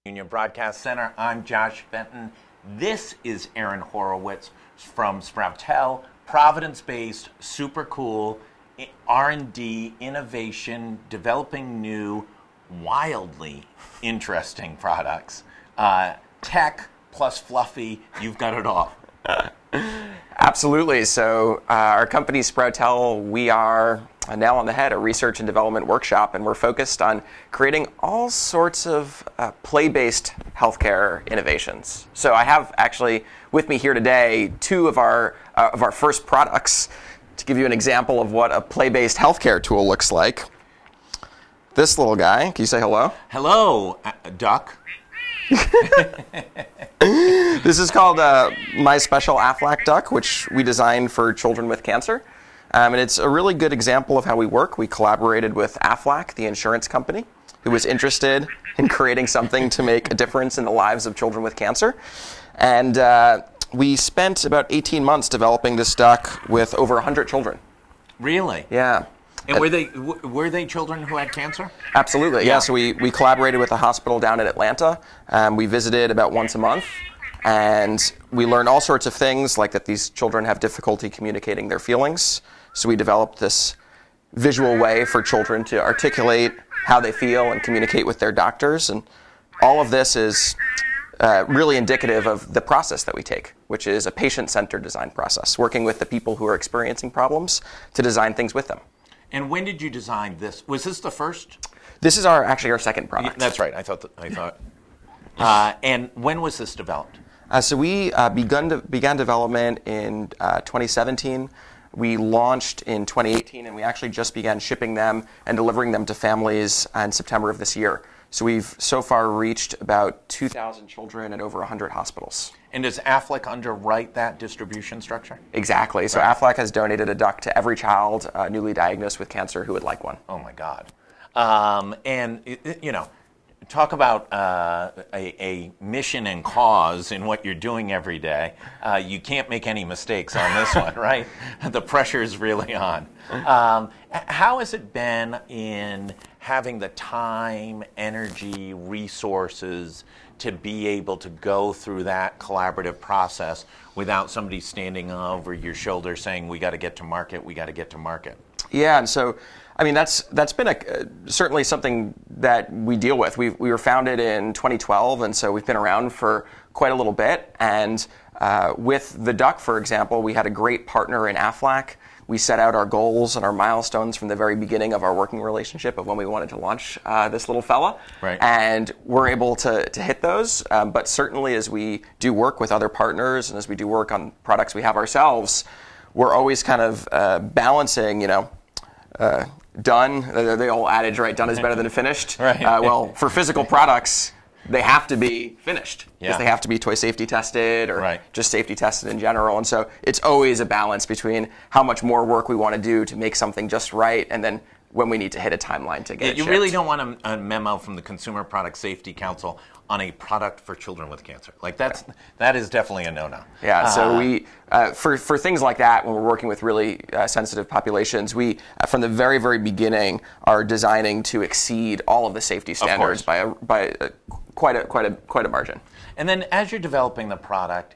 Union Broadcast Center. I'm Josh Benton. This is Aaron Horowitz from Sproutel, Providence-based, super cool R&D, innovation, developing new, wildly interesting products. Tech plus fluffy, you've got it all. Absolutely. So our company Sproutel, we are a nail on the head, a research and development workshop, and we're focused on creating all sorts of play-based healthcare innovations. So I have actually with me here today two of our first products to give you an example of what a play-based healthcare tool looks like. This little guy, can you say hello? Hello, duck. This is called My Special Aflac Duck, which we designed for children with cancer. And it's a really good example of how we work. We collaborated with Aflac, the insurance company, who was interested in creating something to make a difference in the lives of children with cancer. And we spent about 18 months developing this duck with over 100 children. Really? Yeah. And were they children who had cancer? Absolutely, yeah. So we collaborated with a hospital down in Atlanta. We visited about once a month, and we learned all sorts of things, like that these children have difficulty communicating their feelings. So we developed this visual way for children to articulate how they feel and communicate with their doctors. And all of this is really indicative of the process that we take, which is a patient-centered design process, working with the people who are experiencing problems to design things with them. And when did you design this? Was this the first? This is actually our second product. Yeah, that's right. I thought. And when was this developed? So we began development in 2017. We launched in 2018, and we actually just began shipping them and delivering them to families in September of this year. So we've so far reached about 2,000 children at over 100 hospitals. And does Aflac underwrite that distribution structure? Exactly. So right. Aflac has donated a duck to every child newly diagnosed with cancer who would like one. Oh my God. And you know, talk about a mission and cause in what you're doing every day. You can't make any mistakes on this one, right? The pressure is really on. How has it been in having the time, energy, resources to be able to go through that collaborative process without somebody standing over your shoulder saying, we got to get to market, we got to get to market? Yeah, and so, I mean, that's been certainly something that we deal with. We were founded in 2012, and so we've been around for quite a little bit. And with the duck, for example, we had a great partner in Aflac. We set out our goals and our milestones from the very beginning of our working relationship of when we wanted to launch this little fella. Right. And we're able to hit those. But certainly as we do work with other partners and as we do work on products we have ourselves, we're always kind of balancing, done, the old adage, right? Done is better than finished. Right. Well, for physical products, they have to be finished because they have to be toy safety tested or just safety tested in general. And so it's always a balance between how much more work we want to do to make something just right and then when we need to hit a timeline to get it You shipped. really don't want a memo from the Consumer Product Safety Council on a product for children with cancer. Like that is definitely a no-no. Yeah, so we, for things like that, when we're working with really sensitive populations, we, from the very, very beginning, are designing to exceed all of the safety standards by quite a margin. And then as you're developing the product,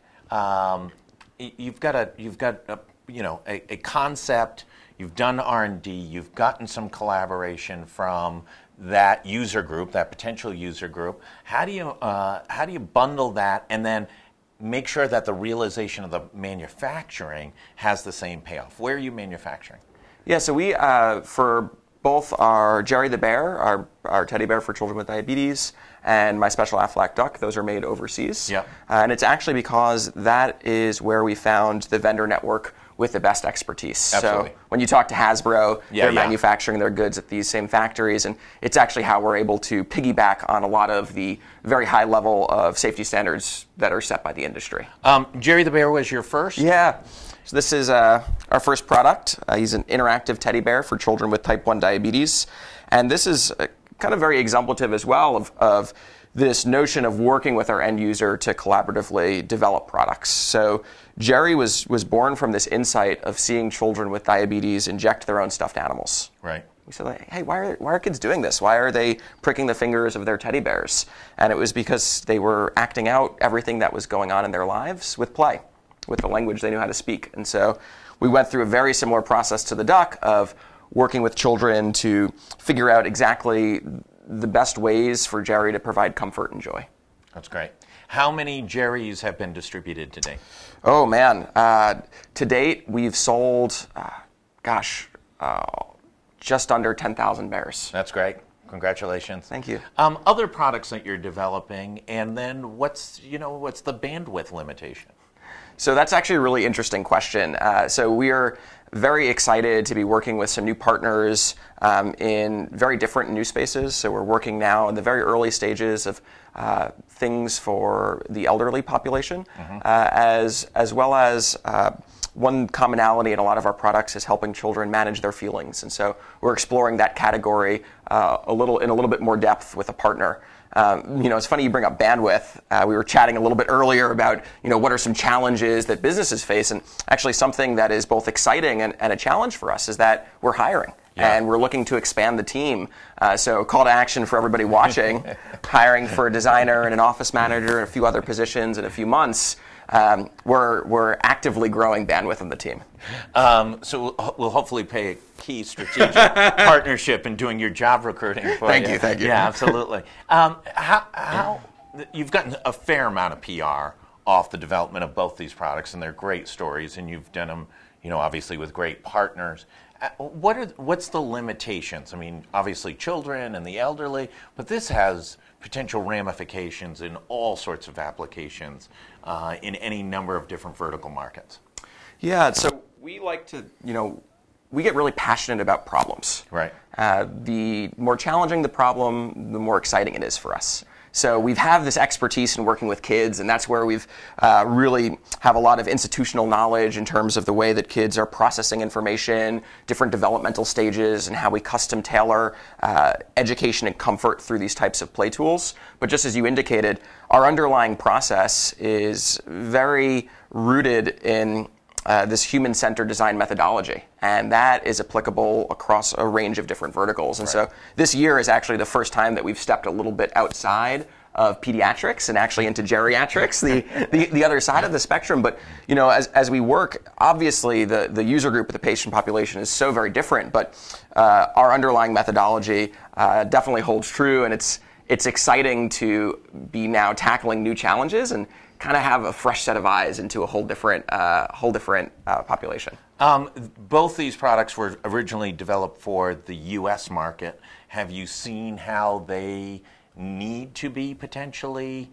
you've got a concept. You've done R&D. You've gotten some collaboration from that user group, that potential user group. How do you bundle that and then make sure that the realization of the manufacturing has the same payoff? Where are you manufacturing? Yeah, so we for both our Jerry the Bear, our teddy bear for children with diabetes, and My Special Aflac Duck, those are made overseas. Yep. And it's actually because that is where we found the vendor network with the best expertise. Absolutely. So when you talk to Hasbro, they're manufacturing their goods at these same factories, and it's actually how we're able to piggyback on a lot of the very high level of safety standards that are set by the industry. Jerry the Bear was your first? Yeah. So this is our first product. He's an interactive teddy bear for children with type 1 diabetes. And this is kind of very exemplative as well of this notion of working with our end user to collaboratively develop products. So Jerry was born from this insight of seeing children with diabetes inject their own stuffed animals. Right. We said, like, hey, why are kids doing this? Why are they pricking the fingers of their teddy bears? And it was because they were acting out everything that was going on in their lives with play, with the language they knew how to speak. And so we went through a very similar process to the duck of working with children to figure out exactly the best ways for Jerry to provide comfort and joy. That's great. How many Jerrys have been distributed today? Oh, man. To date, we've sold, just under 10,000 bears. That's great. Congratulations. Thank you. Other products that you're developing, and then what's the bandwidth limitation? So that's actually a really interesting question. So we are very excited to be working with some new partners in very different new spaces. So we're working now in the very early stages of things for the elderly population, as well as one commonality in a lot of our products is helping children manage their feelings. And so we're exploring that category in a little bit more depth with a partner. It's funny you bring up bandwidth. We were chatting a little bit earlier about, what are some challenges that businesses face, and actually something that is both exciting and a challenge for us is that we're hiring. Yeah. And we're looking to expand the team. So call to action for everybody watching, hiring for a designer and an office manager and a few other positions in a few months. We're actively growing bandwidth on the team. So we'll hopefully pay a key strategic partnership in doing your job recruiting for you. Thank you. Yeah, absolutely. How you've gotten a fair amount of PR off the development of both these products, and they're great stories, and you've done them, obviously with great partners. What's the limitations? I mean, obviously children and the elderly, but this has potential ramifications in all sorts of applications in any number of different vertical markets. Yeah, so we like to, we get really passionate about problems. Right. The more challenging the problem, the more exciting it is for us. So we've had this expertise in working with kids, and that's where we've really have a lot of institutional knowledge in terms of the way that kids are processing information, different developmental stages, and how we custom tailor education and comfort through these types of play tools. But just as you indicated, our underlying process is very rooted in this human-centered design methodology, and that is applicable across a range of different verticals. And so this year is actually the first time that we've stepped a little bit outside of pediatrics and actually into geriatrics, the other side of the spectrum. But as we work, obviously the user group of the patient population is so very different, but our underlying methodology definitely holds true, and it's exciting to be now tackling new challenges and kind of have a fresh set of eyes into a whole different population. Both these products were originally developed for the U.S. market. Have you seen how they need to be potentially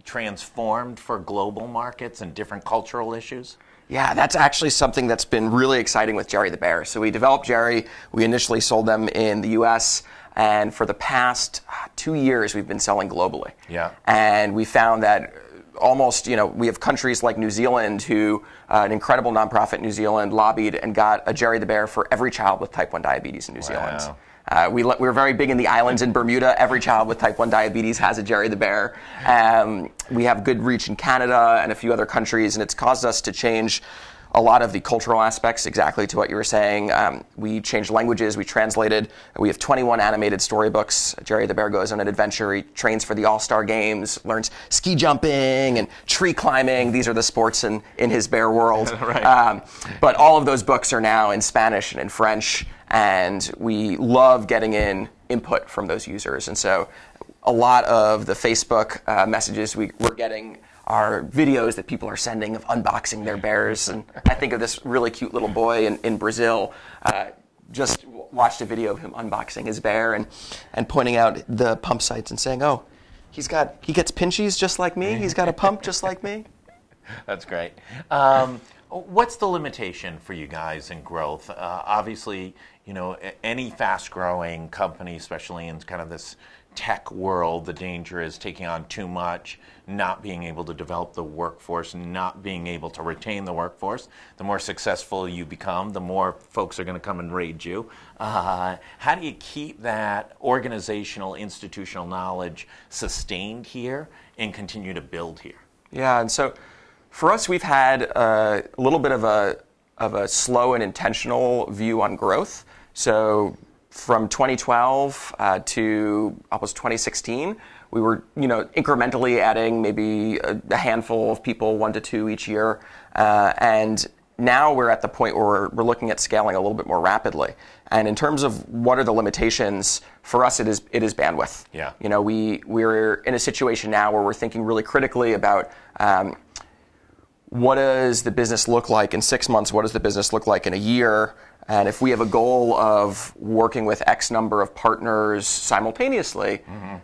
transformed for global markets and different cultural issues? Yeah, that's actually something that's been really exciting with Jerry the Bear. So we developed Jerry. We initially sold them in the U.S., and for the past 2 years, we've been selling globally. Yeah. And we found that almost, we have countries like New Zealand who, an incredible nonprofit in New Zealand, lobbied and got a Jerry the Bear for every child with type 1 diabetes in New Zealand. We're very big in the islands in Bermuda. Every child with type 1 diabetes has a Jerry the Bear. We have good reach in Canada and a few other countries, and it's caused us to change a lot of the cultural aspects, exactly to what you were saying. We changed languages, we translated. We have 21 animated storybooks. Jerry the Bear goes on an adventure. He trains for the All-Star Games, learns ski jumping and tree climbing. These are the sports in his bear world. Right. But all of those books are now in Spanish and in French, and we love getting in input from those users. And so a lot of the Facebook messages we're getting are videos that people are sending of unboxing their bears. And I think of this really cute little boy in Brazil, just watched a video of him unboxing his bear and pointing out the pump sites and saying, oh, he gets pinchies just like me, he's got a pump just like me. That's great. What's the limitation for you guys in growth? Obviously, any fast-growing company, especially in kind of this tech world, the danger is taking on too much, not being able to develop the workforce, not being able to retain the workforce. The more successful you become, the more folks are going to come and raid you. How do you keep that organizational, institutional knowledge sustained here and continue to build here? Yeah, and so for us, we've had a little bit of a slow and intentional view on growth. So from 2012 to almost 2016, we were, incrementally adding maybe a handful of people, 1 to 2 each year, and now we're at the point where we're looking at scaling a little bit more rapidly. And in terms of what are the limitations, for us it is bandwidth. Yeah. We're in a situation now where we're thinking really critically about what does the business look like in 6 months, what does the business look like in a year, and if we have a goal of working with X number of partners simultaneously,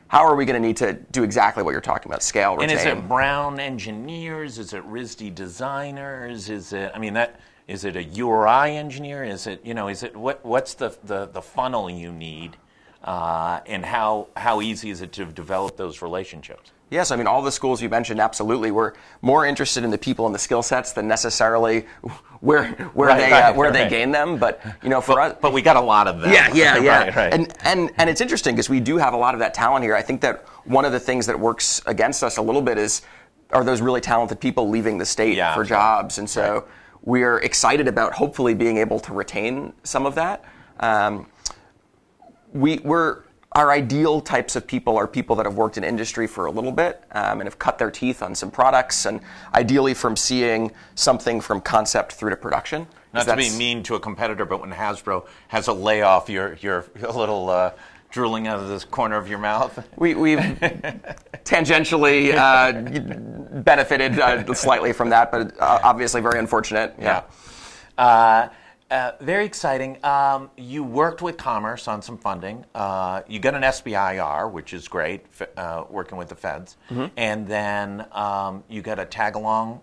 how are we going to need to do exactly what you're talking about, scale, retain? And is it Brown engineers? Is it RISD designers? Is it a URI engineer? Is it what's the funnel you need, and how easy is it to develop those relationships? Yes, all the schools you mentioned, absolutely. We're more interested in the people and the skill sets than necessarily where they gain them. But for us, but we got a lot of them. Yeah. Right. And it's interesting because we do have a lot of that talent here. I think that one of the things that works against us a little bit are those really talented people leaving the state for jobs, and so we're excited about hopefully being able to retain some of that. Our ideal types of people are people that have worked in industry for a little bit and have cut their teeth on some products, and ideally from seeing something from concept through to production. Not to be mean to a competitor, but when Hasbro has a layoff, you're a little drooling out of this corner of your mouth. We've tangentially benefited slightly from that, but obviously very unfortunate. Yeah. Very exciting. You worked with Commerce on some funding. You got an SBIR, which is great, working with the feds. And then you got a tag-along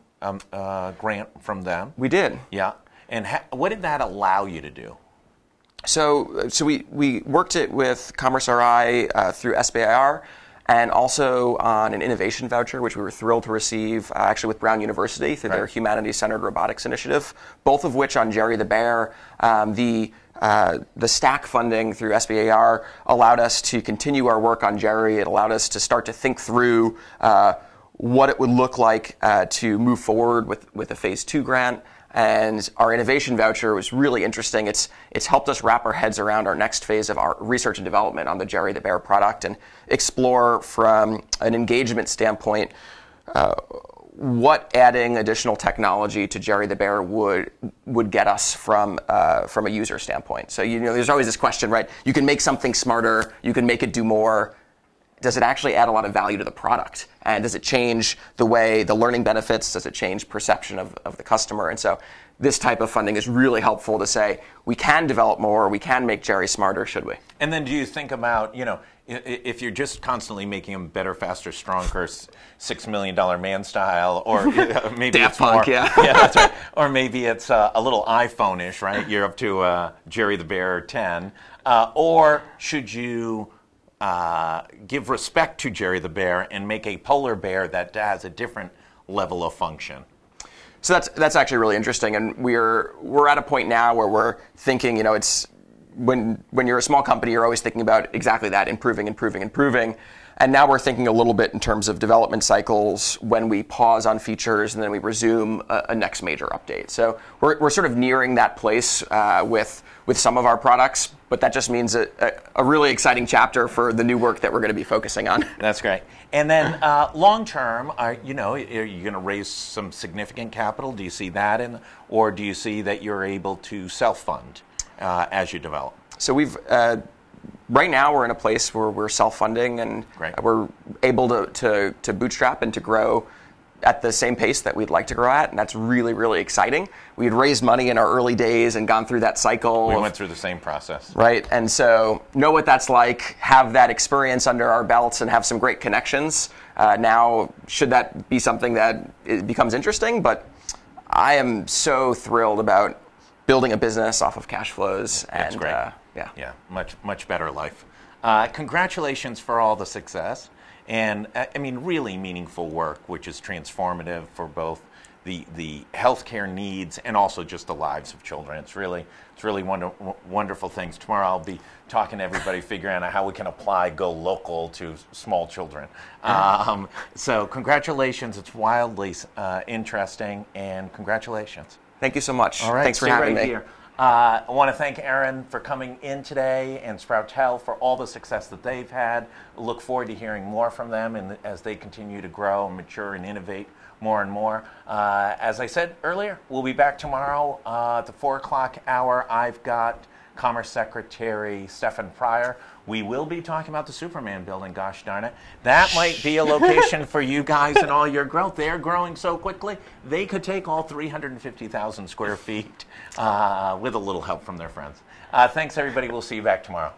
grant from them. We did. Yeah. And what did that allow you to do? So we worked it with Commerce RI through SBIR, and also on an innovation voucher, which we were thrilled to receive, actually with Brown University through their Humanities-Centered Robotics Initiative, both of which on Jerry the Bear. The STAC funding through SBIR allowed us to continue our work on Jerry. It allowed us to start to think through what it would look like to move forward with a Phase 2 grant. And our innovation voucher was really interesting. It's helped us wrap our heads around our next phase of our research and development on the Jerry the Bear product and explore from an engagement standpoint what adding additional technology to Jerry the Bear would get us from a user standpoint. So there's always this question, right? You can make something smarter, you can make it do more. Does it actually add a lot of value to the product? And does it change the way the learning benefits? Does it change perception of the customer? And so this type of funding is really helpful to say, we can develop more, we can make Jerry smarter, should we? And then do you think about, if you're just constantly making them better, faster, stronger, $6 million man style, or maybe Daft it's Punk, more, yeah. Yeah, that's right. Or maybe it's a little iPhone-ish, right? You're up to Jerry the Bear 10. Or should you give respect to Jerry the Bear and make a polar bear that has a different level of function? So that's actually really interesting, and we're at a point now where we're thinking, it's when you're a small company, you're always thinking about exactly that, improving. And now we're thinking a little bit in terms of development cycles when we pause on features and then we resume a next major update. So we're sort of nearing that place with some of our products, but that just means a really exciting chapter for the new work that we're going to be focusing on. That's great. And then long term, are you going to raise some significant capital? Do you see that or do you see that you're able to self-fund as you develop? So we've right now we're in a place where we're self-funding and we're able to bootstrap and to grow at the same pace that we'd like to grow at, and that's really, really exciting. We had raised money in our early days and gone through that cycle. We went through the same process. Right, and so know what that's like, have that experience under our belts, and have some great connections. Now, should that be something that it becomes interesting, but I am so thrilled about building a business off of cash flows. That's and great. Yeah, much better life. Congratulations for all the success. And really meaningful work, which is transformative for both the healthcare needs and also just the lives of children. It's really wonderful things. Tomorrow I'll be talking to everybody, figuring out how we can apply GoLocal to small children. So congratulations. It's wildly interesting, and congratulations. Thank you so much. All right, thanks for having me. Here. I want to thank Aaron for coming in today and Sproutel for all the success that they've had. Look forward to hearing more from them as they continue to grow and mature and innovate more and more. As I said earlier, we'll be back tomorrow at the 4 o'clock hour. I've got Commerce Secretary Stephen Pryor. We will be talking about the Superman building, gosh darn it. That might be a location for you guys and all your growth. They're growing so quickly, they could take all 350,000 square feet with a little help from their friends. Thanks, everybody. We'll see you back tomorrow.